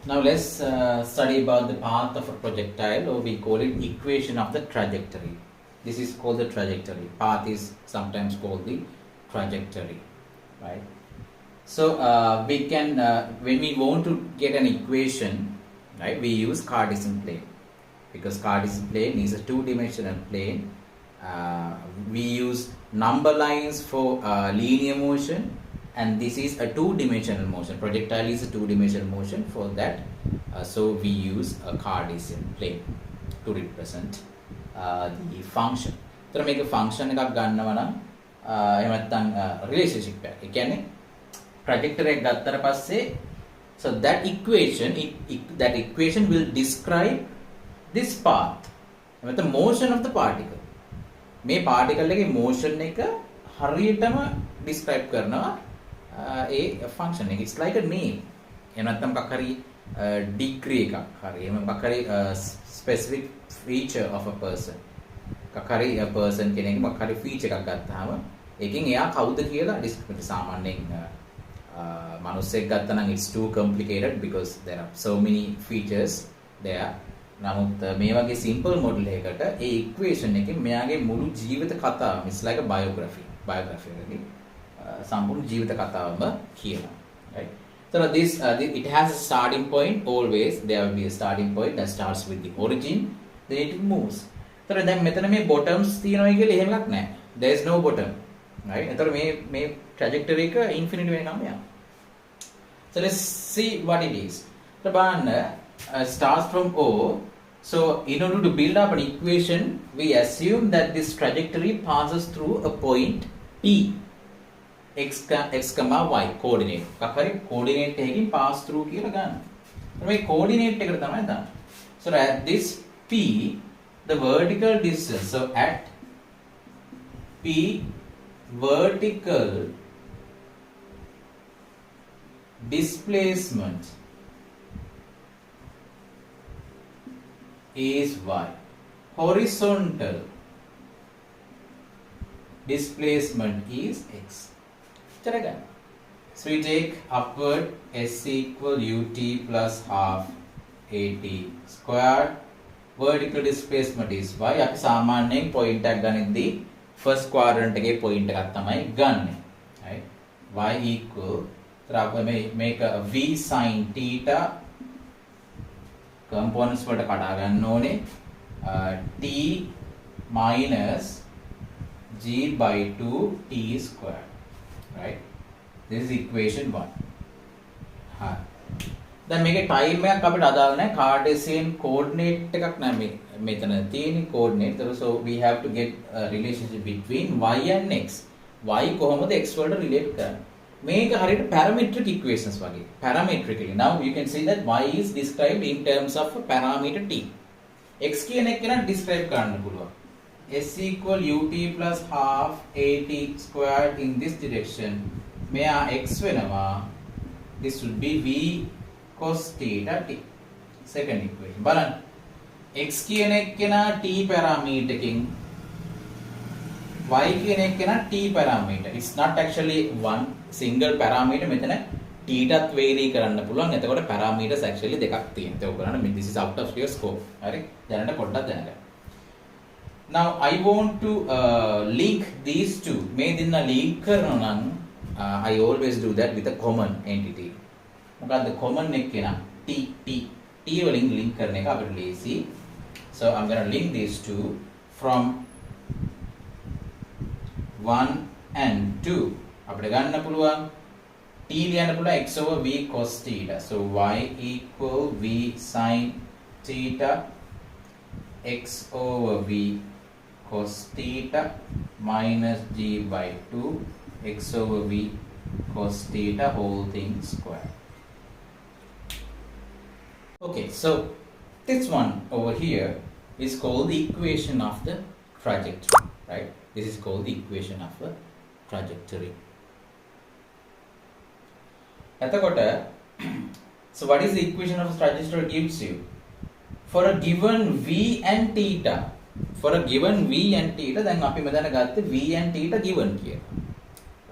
Now let's study about the path of a projectile, or we call it equation of the trajectory. This is called the trajectory. Path is sometimes called the trajectory, right? So we can, when we want to get an equation, right, we use Cartesian plane, because Cartesian plane is a two-dimensional plane. We use number lines for linear motion, and this is a two-dimensional motion. Projectile is a two-dimensional motion. For that, so we use a Cartesian plane to represent the function. So make a function එකක් ගන්නවා නම් එහෙම නැත්නම් relationship එකක්. ඒ කියන්නේ trajectory එක ගත්තට පස්සේ, so that equation will describe this path, the motion of the particle. මේ particle එකේ motion එක හරියටම describe කරනවා ඒ function එක. It's like a name. එහෙම නැත්නම් මොකක් හරි degree එකක් හරි එහෙම මොකක් හරි specific feature of a person. මොකක් හරි a person කෙනෙක් මොකක් හරි feature එකක් ගත්තාම ඒකෙන් එයා කවුද කියලා describe. සාමාන්‍යයෙන් මනුස්සයෙක් ගත්තා නම් it's too complicated because there are so many features there. නමුත් මේ වගේ simple model එකකට ඒ equation එකෙන් මෙයාගේ මුළු ජීවිත කතාවම, it's like a biography really, සම්පූර්ණ ජීවිත කතාවම කියනවා, right? So this it has a starting point. Always there will be a starting point that starts with the origin, then it moves. So දැන් මෙතන මේ bottoms තියනවා කියලා එහෙම එකක් නැහැ. There is no bottom, right? එතකොට මේ trajectory එක infinity වෙනකම් යනවා. So let's see what it is. So බලන්න, starts from O. So in order to build up an equation, we assume that this trajectory passes through a point P, x, y coordinate. kakari coordinate එකකින් pass through කියලා ගන්න. මේ coordinate එකට තමයි දාන්නේ. So at this P, the vertical distance, so at P vertical displacement is y. Horizontal displacement is x. So we take upward s equal ut plus half at squared. Vertical displacement is y. අපි සාමාන්‍යයෙන් point එකක් ගනිද්දී first quadrant එකේ point එකක් තමයි ගන්නෙ. Right? y equal, we make a v sin theta components වලට කඩා ගන්න ඕනේ t minus g by 2 t squared, right? This is equation 1. දැන් මේකේ time එකක් අපිට අදාළ නැහැ. Cartesian coordinate එකක් නෑ මෙතන තියෙන coordinate. So we have to get a relationship between y and x. y කොහොමද x වලට relate කරන්නේ? මේක හරියට parametric equations වගේ. Parametrically. Now you can see that y is described in terms of a parameter t. x කියන එක නම් describe කරන්න පුළුවන්. s equal ut plus half at squared in this direction. මෙයා x වෙනවා. This would be v cos theta t. Second equation. බලන්න. x කියන එක කෙනා t parameter එකකින්, y කියන එක කෙනා t parameter. It's not actually one single parameter. මෙතන t ටත් vary කරන්න පුළුවන්. එතකොට parameters actually දෙකක් තියෙනවා. ඒක බලන්න, this is out of your scope. හරි? දැනට පොඩ්ඩක් දැනගන්න. Now I want to link these two. මේ දෙන්න link කරනවා නම් I always do that with a common entity. මොකද්ද common එක කෙනා? t වලින් link කරන එක අපිට lazy. So I'm going to link these two from 1 and 2. අපිට ගන්න පුළුවන් t ලියන්න පුළුවන් x over v cos theta. So y equal v sin theta x over v cos theta minus g by 2 x over v cos theta whole thing square. Okay, so this one over here is called the equation of the trajectory, right? This is called the equation of a trajectory. So what is the equation of a trajectory gives you? For a given v and theta, then අපි මෙතන ගත්තේ v and theta given කියලා.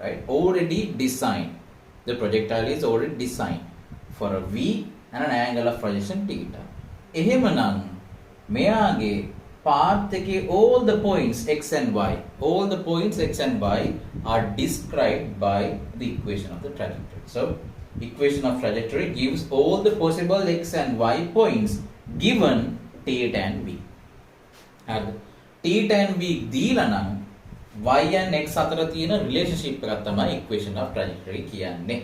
Right? Already designed. The projectile is already designed. For a v and an angle of projection theta. එහෙමනම් මෙයාගේ path එකේ all the points x and y are described by the equation of the trajectory. So equation of trajectory gives all the possible x and y points given theta and v. හරිද? theta and v දීලා නම් y and x අතර තියෙන relationship එකක් තමයි equation of trajectory කියන්නේ.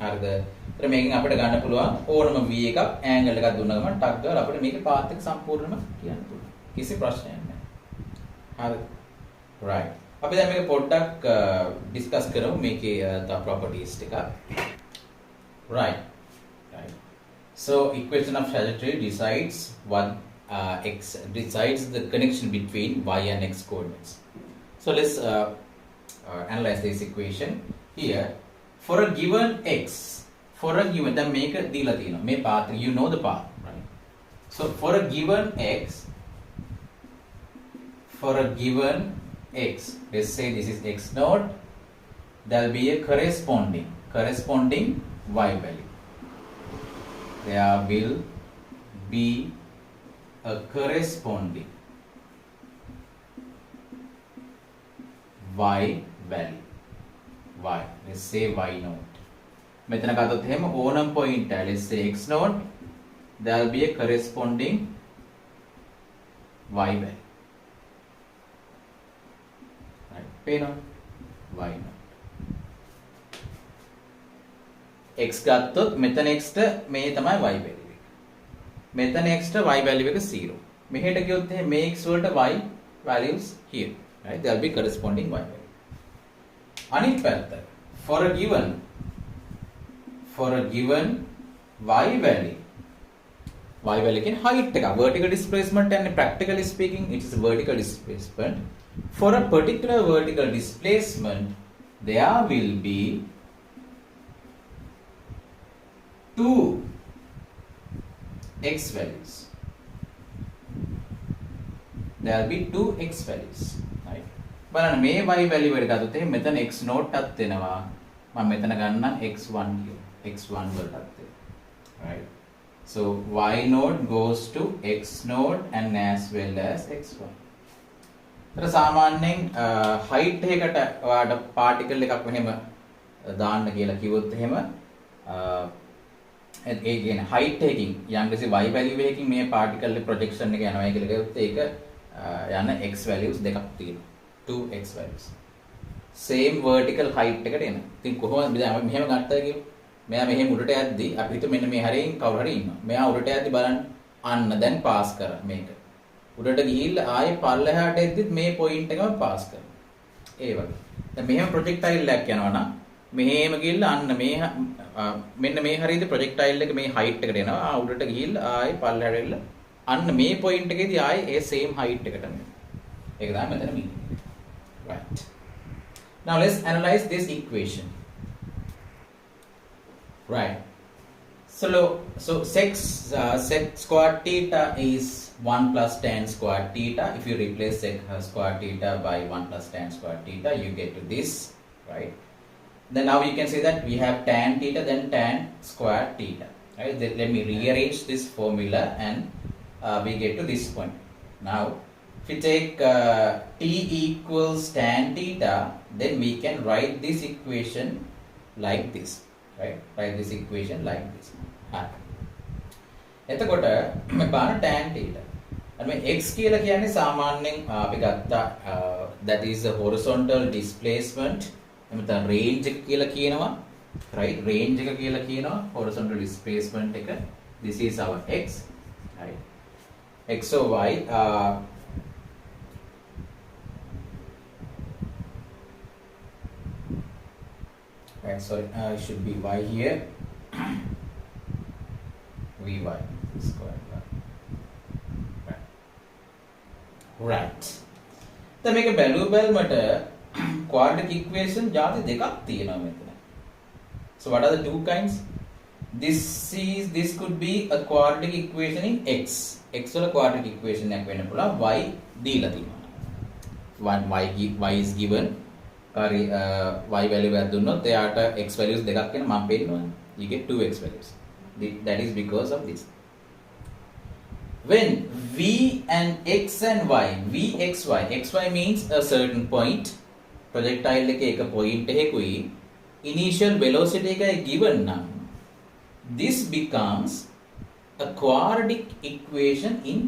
හරිද? ඒතර මේකෙන් අපිට ගන්න පුළුවන් ඕනම v එකක් angle එකක් දුන්න ගමන් ටක් ගාලා අපිට මේකේ path එක සම්පූර්ණයෙන්ම කියන්න පුළුවන්. කිසි ප්‍රශ්නයක් නැහැ. හරිද? right. අපි දැන් මේක පොඩ්ඩක් discuss කරමු මේකේ තව properties ටික. right. So equation of trajectory decides decides the connection between y and x coordinates. So let's analyze this equation here. For a given x, then make a deal may path, you know the path, right? So for a given x, let's say this is x naught, there will be a corresponding y value. There will be a corresponding y value. Y, let's say y naught. මෙතන ගත්තොත් එහෙම ඕනම point එක, let's say x naught, there will be a corresponding y value. Right, පේනවා? y naught. x ගත්තොත් මෙතන x ට මේ තමයි y value එක. මෙතන x ට y value එක 0. මෙහෙට ගියොත් එහෙම මේ x වලට y values here. Right, there will be corresponding y value. අනිත් පැත්ත for a given y value කියන්නේ height එක, vertical displacement, and practically speaking it is a vertical displacement. For a particular vertical displacement there will be two x values. There will be two x values. බලන්න මේ y value එකට ගත්තොත් එහෙනම් මෙතන x naught එකක් දෙනවා. මම මෙතන ගන්නම් x1 කියලා. x1 වලටත් දෙනවා. Right. So y naught goes to x naught and as well as x1. ඒතර සාමාන්‍යයෙන් height එකකට ඔයාලට particle එකක් මෙහෙම දාන්න කියලා කිව්වොත් එහෙම ඒ කියන්නේ height එකකින් යම්කිසි y value එකකින් මේ particle projection එක යනවා කියලා කිව්වොත් ඒක යන x values දෙකක් තියෙනවා. Two x values. Same vertical height එකට එන. ඉතින් කොහොමද අපි මෙහෙම ගත්තා කියමු. මෙයා මෙහෙම උඩට යද්දි අපි හිතුව මෙන්න මේ හරියෙන් කවුරු හරි ඉන්නවා. මෙයා උඩට යද්දි බලන්න අන්න දැන් පාස් කරා මේක. උඩට ගිහිල්ලා ආයේ පල්ලෙහාට එද්දිත් මේ පොයින්ට් එකම පාස් කරනවා. ඒ වගේ. දැන් මෙහෙම ප්‍රොජෙක්ටයිල් එකක් යනවා නම් මෙහෙම ගිහිල්ලා අන්න මේ මෙන්න මේ හරියද ප්‍රොජෙක්ටයිල් එක මේ height එකට එනවා. උඩට ගිහිල්ලා ආයේ පල්ලෙහාට එල්ල අන්න මේ පොයින්ට් එකේදී ආයේ ඒ same height එකට එනවා. ඒක තමයි මෙතන මේ. Right. Now let's analyze this equation. Right. So sec square theta is 1 plus tan square theta. If you replace sec square theta by 1 plus tan square theta, you get to this. Right. Then now you can say that we have tan theta, then tan square theta. Right. Then let me rearrange this formula and we get to this point. Now if we take t equals tan theta, then we can write this equation like this, right? Write this equation like this. එතකොට මේ බලන්න tan theta. අර මේ x කියලා කියන්නේ සාමාන්‍යයෙන් අපි ගත්තා that is the horizontal displacement. එතන range එක කියලා කියනවා, right? Range එක කියලා කියනවා horizontal displacement එක. This is our x, right? X or y right, sorry, it should be y here. Vy square. Right. දැන් මේක බැලුවට quadratic equation ಜಾති දෙකක් තියෙනවා මෙතන. So what are the two kinds? This could be a quadratic equation in x. X වල quadratic equation එකක් වෙන්න පුළුවන් y දීලා තියෙනවා. y is given y value එකක් දුන්නොත් එයාට x values දෙකක් වෙන මම පෙන්නනවා. You get two x values. That is because of this. When v and x and y, xy means a certain point. Projectile එකේ එක point එකකුයි initial velocity එකයි given නම් this becomes a quadratic equation in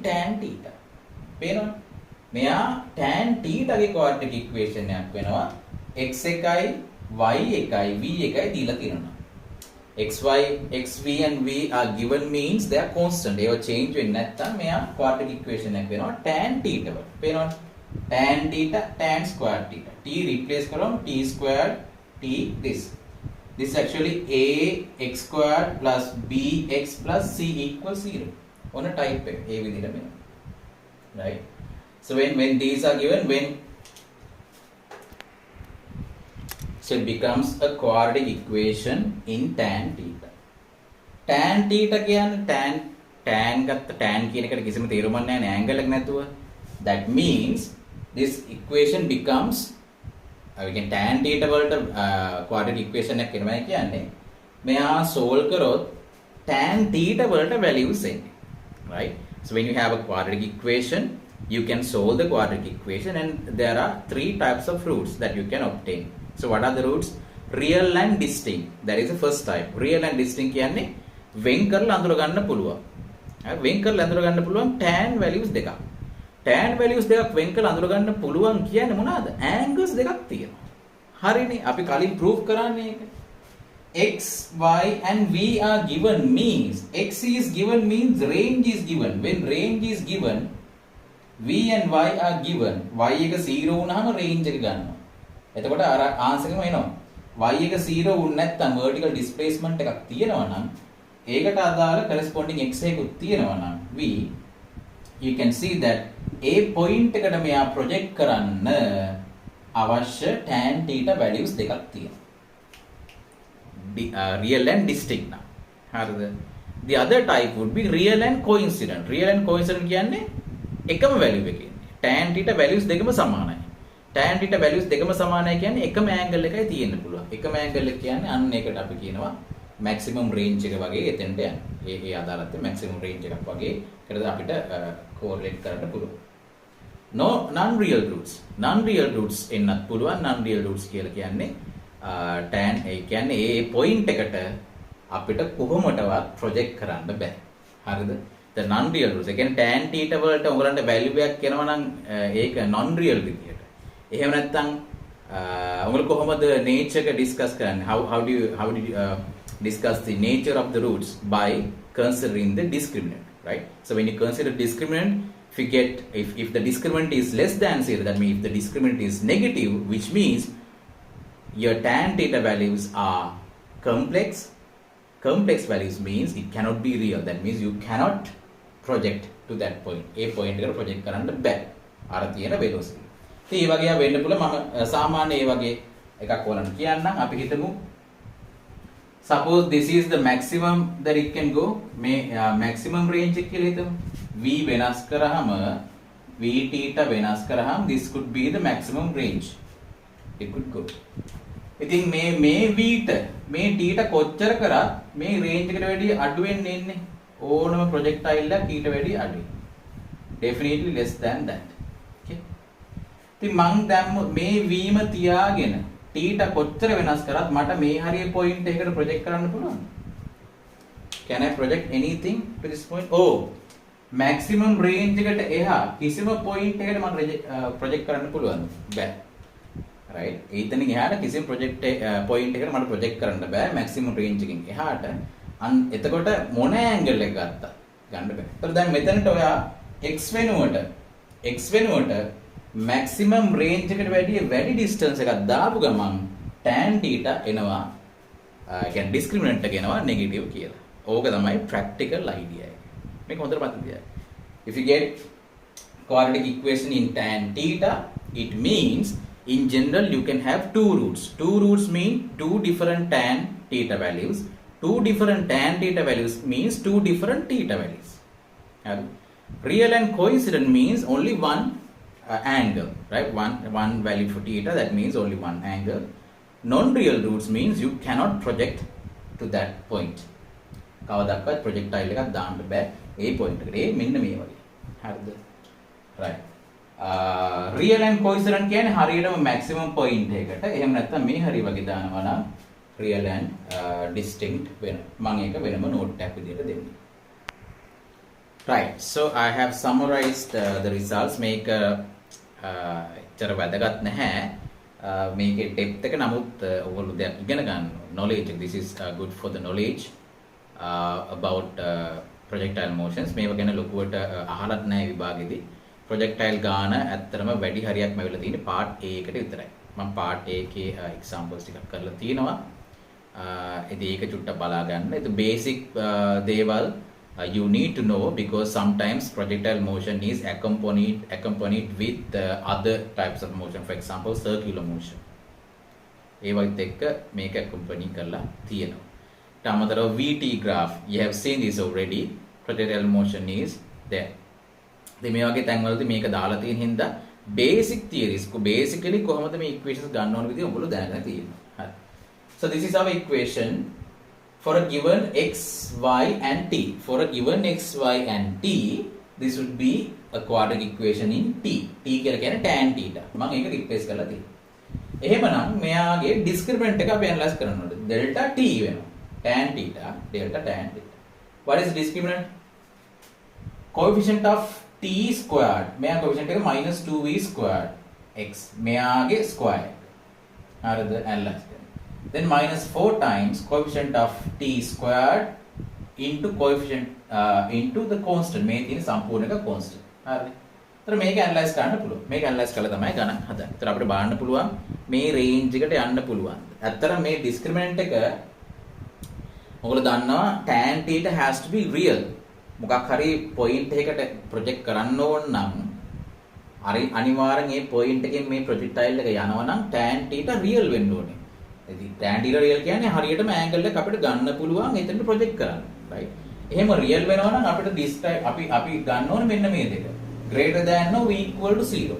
tan theta. පේනවද? මෙයා tan theta ගේ quadratic equation එකක් වෙනවා. x එකයි y එකයි v එකයි දීලා තියෙනවා. xy, xv and v are given means they are constant. ඒව change වෙන්නේ නැත්නම් මෙයා quadratic equation එකක් වෙනවා tan theta වල. පේනවද? Tan theta, tan square theta. T replace කරොම් t square t this. This is actually a x squared plus b x plus c equals 0. On a type එක. ඒ විදිහට වෙනවා. Right? So when these are given, so it becomes a quadratic equation in tan theta. Tan theta කියන්නේ tan ගත්ත tan කියන එකට කිසිම තේරුමක් නැහැ නේ angle එක නැතුව. That means this equation becomes we can tan theta වලට quadratic equation එකක් එනවා කියන්නේ මෙයා solve කරොත් tan theta වලට values එන්නේ. Right? So when you have a quadratic equation, you can solve the quadratic equation and there are three types of roots that you can obtain. So what are the roots? Real and distinct. That is the first type. Real and distinct කියන්නේ වෙන් කරලා අඳුර ගන්න පුළුවන්. වෙන් කරලා අඳුර ගන්න පුළුවන් tan values දෙකක්. tan values දෙකක් වෙන් කරලා අඳුර ගන්න පුළුවන් කියන්නේ මොනවාද? angles දෙකක් තියෙනවා. හරිනේ. අපි කලින් proof කරන්නේ ඒක. x, y and v are given means x is given means range is given. When range is given, v and y are given. y එක 0 වුණාම range එක ගන්නවා. එතකොට අර ආන්සර් එකම එනවා. y එක 0 වුණ නැත්නම් vertical displacement එකක් තියෙනවා නම් ඒකට අදාළ corresponding x එකකුත් තියෙනවා නම් v, you can see that a point එකට මෙයා project කරන්න අවශ්‍ය tan theta values දෙකක් තියෙනවා. Real and distinct now. හරිද? The other type would be real and coincident. Real and coincident කියන්නේ එකම value එකේ. tan theta values දෙකම සමානයි. tan theta values දෙකම සමානයි කියන්නේ එකම angle එකයි තියෙන්න පුළුවන්. එකම angle එක කියන්නේ අන්න ඒකට අපි කියනවා maximum range එක වගේ එතෙන්ට යන. ඒ අදාළත්වයේ maximum range එකක් වගේ ඒකට අපිට correlate කරන්න පුළුවන්. Non-real roots. Non-real roots එන්නත් පුළුවන්. Non-real roots කියලා කියන්නේ tan ඒ කියන්නේ ඒ point එකට අපිට කොහොමදවත් project කරන්න බෑ. හරිද? The non-real roots. ඒ කියන්නේ tan theta වලට උගලන්ට value එකක් එනවා නම් ඒක non-real විදියට. එහෙම නැත්නම් උගල කොහොමද nature එක discuss කරන්නේ? How did you discuss the nature of the roots? By considering the discriminant, right? So when you consider discriminant, if the discriminant is less than 0, that means if the discriminant is negative, which means your tan theta values are complex. Complex values means it cannot be real. That means you cannot project to that point. A point එකට project කරන්න බෑ. අර තියෙන velocity. ඉතින් මේ වගේ වෙන්න පුළුවන්. මම සාමාන්‍ය මේ වගේ එකක් ඕනනම් කියන්නම්. අපි හිතමු suppose this is the maximum that it can go. මේ maximum range එක කියලා හිතමු. v වෙනස් කරාම v theta වෙනස් කරාම this could be the maximum range. It could go. ඉතින් මේ v ට මේ t ට කොච්චර කරත් මේ range එකට වැඩි අඩු වෙන්නේ ඉන්නේ. ඕනම projectile එක t ට වැඩි අඩුයි. Definitely less than that. Okay. ඉතින් මං දැම්ම මේ v ම තියාගෙන t ට කොච්චර වෙනස් කරත් මට මේ හරිය point එකකට project කරන්න පුළුවන්. Can I project anything to this point? Oh, maximum range එකට එහා කිසිම point එකකට මම project කරන්න පුළුවන්. බෑ. Right? එතනින් එහාට කිසිම project point එකකට මට project කරන්න බෑ maximum range එකකින් එහාට. එතකොට මොන angle එක ගත්තා ගන්න බෑ. ඒතර දැන් මෙතනට ඔයා x වෙනුවට maximum range එකට වැඩි distance එකක් දාපු ගමන් tan theta එනවා. කියන්නේ discriminant එක එනවා negative කියලා. ඕක තමයි practical idea එක. මේක හොඳට මතක තියාගන්න. If you get quadratic equation in tan theta, it means in general you can have two roots. Two roots mean two different tan theta values. Two different tan theta values means two different theta values. Real and coincident means only one angle, right? One value for theta, that means only one angle. Non-real roots means you cannot project to that point. කවදාවත් projectile එකක් දාන්න බෑ ඒ point එකට. ඒ මෙන්න මේ වගේ. හරිද? right. real and coincident කියන්නේ හරියටම maximum point එකට. එහෙම නැත්නම් මේ හරිය වගේ දානවා නම් real and distinct වෙන. මම ඒක වෙනම note එකක් විදිහට දෙන්නේ. right. So I have summarized the results. මේක එච්චර වැදගත් නැහැ. මේකේ depth එක නමුත් ඔයගොල්ලෝ දැන් ඉගෙන ගන්න knowledge. This is good for the knowledge about projectile motions. මේව ගැන ලොකුවට අහලත් නැහැ විභාගෙදී. projectile ගාන ඇත්තටම වැඩි හරියක්ම වෙලා තියෙන්නේ part A එකට විතරයි. මම part A එකේ examples ටිකක් කරලා තියෙනවා. ඉතින් ඒක චුට්ටක් බලා ගන්න. ඒක basic දේවල් you need to know because sometimes projectile motion is accompanied with other types of motion. For example, circular motion. ඒ වගේ එක්ක මේක accompany කරලා තියෙනවා. ඊට VT graph, you have seen this already. Projectile motion is there. ඉතින් මේ වගේ තැන්වලදී මේක දාලා තියෙන හින්දා basic theories basically කොහොමද මේ equations ගන්න ඕන විදිහ ඔයගොල්ලෝ දැනගෙන තියෙනවා. හරි. So this is our equation for a given x, y and t. For a given x, y and t, this would be a quadratic equation in t. t කියලා කියන්නේ tan theta. මම ඒක replace කරලා තියෙනවා. එහෙමනම් මෙයාගේ discriminant එක අපි analyze කරන්න ඕනේ. delta t වෙනවා. tan theta, delta tan theta. What is discriminant? Coefficient of t squared. මෙයා coefficient එක -2v squared x. මෙයාගේ square. හරිද? analyze කරන්න. Then -4 times coefficient of t squared into coefficient into the constant. මේ තියෙන සම්පූර්ණ එක constant. හරිද? ඒතර මේක ඇනලයිස් කරන්න පුළුවන්. මේක ඇනලයිස් කළා තමයි ගණන් හදන්නේ. ඒතර අපිට බලන්න පුළුවන් මේ රේන්ජ් එකට යන්න පුළුවන්. ඇත්තටම මේ ඩිස්ක්‍රිමිනන්ට් එක ඔයගොල්ලෝ දන්නවා tan theta has to be real. මොකක් හරි point එකකට ප්‍රොජෙක්ට් කරන්න ඕන නම් හරි අනිවාර්යෙන් මේ point එකෙන් මේ projectile එක යනවා නම් tan theta real වෙන්න ඕනේ. ඉතින් tan theta real කියන්නේ හරියටම angle එක අපිට ගන්න පුළුවන් එතනට project කරන්න. right. එහෙම real වෙනවා නම් අපිට this type අපි ගන්න ඕනේ මෙන්න මේ දෙක. greater than or equal to 0.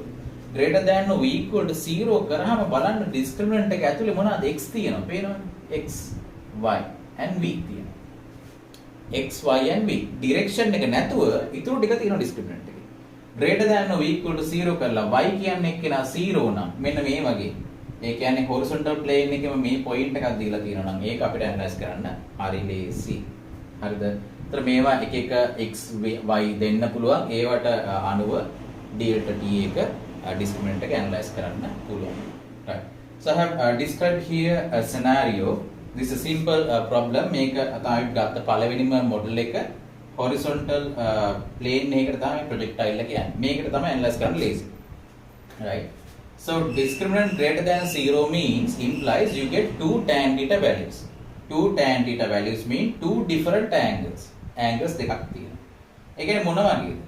greater than or equal to 0 කරාම බලන්න discriminant එක ඇතුලේ මොනවද x තියෙනවා පේනවනේ. x, y and v තියෙනවා. x, y and v direction එක නැතුව ඊටු ටික තියෙනවා discriminant එකේ. greater than or equal to 0 කරලා y කියන්නේ එක්කෙනා 0 නම් මෙන්න මේ වගේ. ඒ කියන්නේ horizontal plane එකෙම මේ point එකක් දීලා තියෙනවා නම් ඒක අපිට analyze කරන්න හරි ලේසි. හරිද? ඒතර මේවා එක එක x y දෙන්න පුළුවන්. ඒවට අනුව delta t එක discriminant එක analyze කරන්න පුළුවන්. right. So I have described here a scenario. This is a simple problem. මේක තමයි ගත්ත පළවෙනිම model එක horizontal plane එකකට තමයි projectile එක යන්නේ. මේකට තමයි analyze කරන්න ලේසි. right. So discriminant greater than 0 means implies you get two tan theta values. Two tan theta values mean two different angles. Angles දෙකක් තියෙනවා. ඒ කියන්නේ මොන වගේද?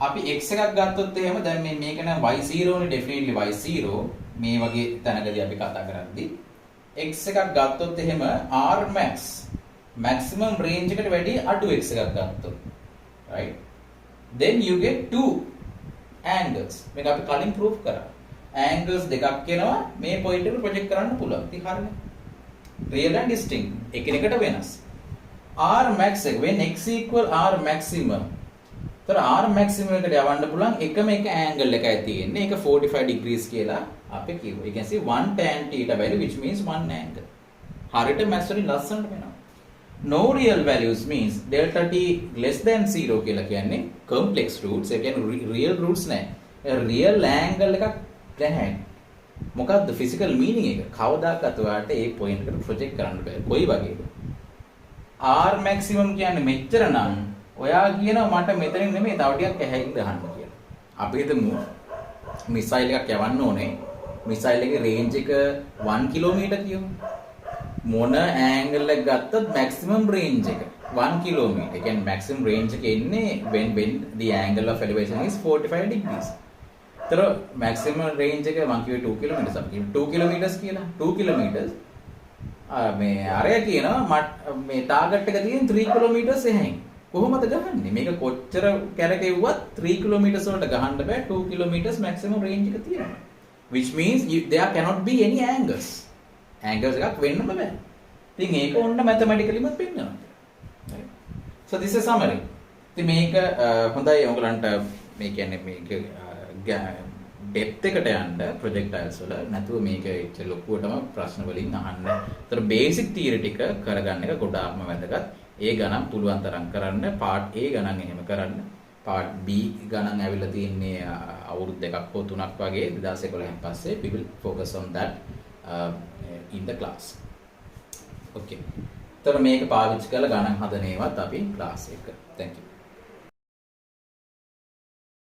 අපි x එකක් ගත්තොත් එහෙම දැන් මේක නම් y0 නේ definitely y0 මේ වගේ තැනකදී අපි කතා කරද්දී x එකක් ගත්තොත් එහෙම r max maximum range එකට වැඩි අඩු x එකක් ගත්තොත් right then you get two angles. මේක අපි කලින් proof කරා. angles දෙකක් එනවා මේ point එකට project කරන්න පුළුවන්. ඉතින් හරිනේ. real and distinct. එකිනෙකට වෙනස්. r max එක when x equal r maximum. ඒතර r maximum එකට යවන්න පුළුවන් එකම එක angle එකයි තියෙන්නේ. ඒක 45 degrees කියලා අපි කියමු. You can see one tan theta value which means one angle. හරියට max වලින් ලස්සනට වෙනවා. No real values means delta t less than 0 කියලා කියන්නේ complex roots. ඒ කියන්නේ real roots නැහැ. real angle එකක් නැහැ. මොකක්ද physical meaning එක? කවදාකවත් ඔයාලට ඒ point එකට project කරන්න බෑ. කොයි වගේද? r maximum කියන්නේ මෙච්චර නම් ඔයා කියනවා මට මෙතනින් නෙමෙයි තව ටිකක් ඇහැකින් ගහන්න කියලා. අපි හිතමු missile එකක් යවන්න ඕනේ. missile එකේ range එක 1 kilometer කියමු. මොන angle එක ගත්තත් maximum range එක 1 kilometer. ඒ කියන්නේ maximum range එක ඉන්නේ when the angle of elevation is 45 degrees. तर maximum range එක මම කිව්වේ 2 kilometers අපි 2 kilometers කියලා 2 kilometers මේ අරය කියනවා මේ ටාගට් එක තියෙන 3 kilometers එහෙන් කොහොමද ගහන්නේ මේක කොච්චර කැරකෙව්වත් 3 kilometers වලට ගහන්න බෑ 2 kilometers maximum range එක තියෙනවා which means there cannot be any angles එකක් වෙන්නම බෑ ඉතින් ඒක ඔන්න මැතමැටිකලිමත් පෙන්නනවා. right? So this is summary. ඉතින් මේක හොඳයි ඔයගලන්ට මේ කියන්නේ මේක ඩෙප්ත් එකට යන්න ප්‍රොජෙක්ටයිල්ස් වල නැතුව මේක ඉච්ච ලොකුවටම ප්‍රශ්න වලින් අහන්න. ඒතර බේසික් තියරි ටික කරගන්න එක ගොඩාක්ම වැදගත්. ඒ ගණන් පුළුවන් තරම් කරන්න. පාර්ට් A ගණන් එහෙම කරන්න. පාර්ට් B ගණන් ඇවිල්ලා තින්නේ අවුරුදු 2ක් හෝ 3ක් වගේ 2011න් පස්සේ we will focus on that in the class. okay. ඒතර මේක පාවිච්චි කරලා ගණන් හදන ඒවත් අපි ක්ලාස් එක. thank you.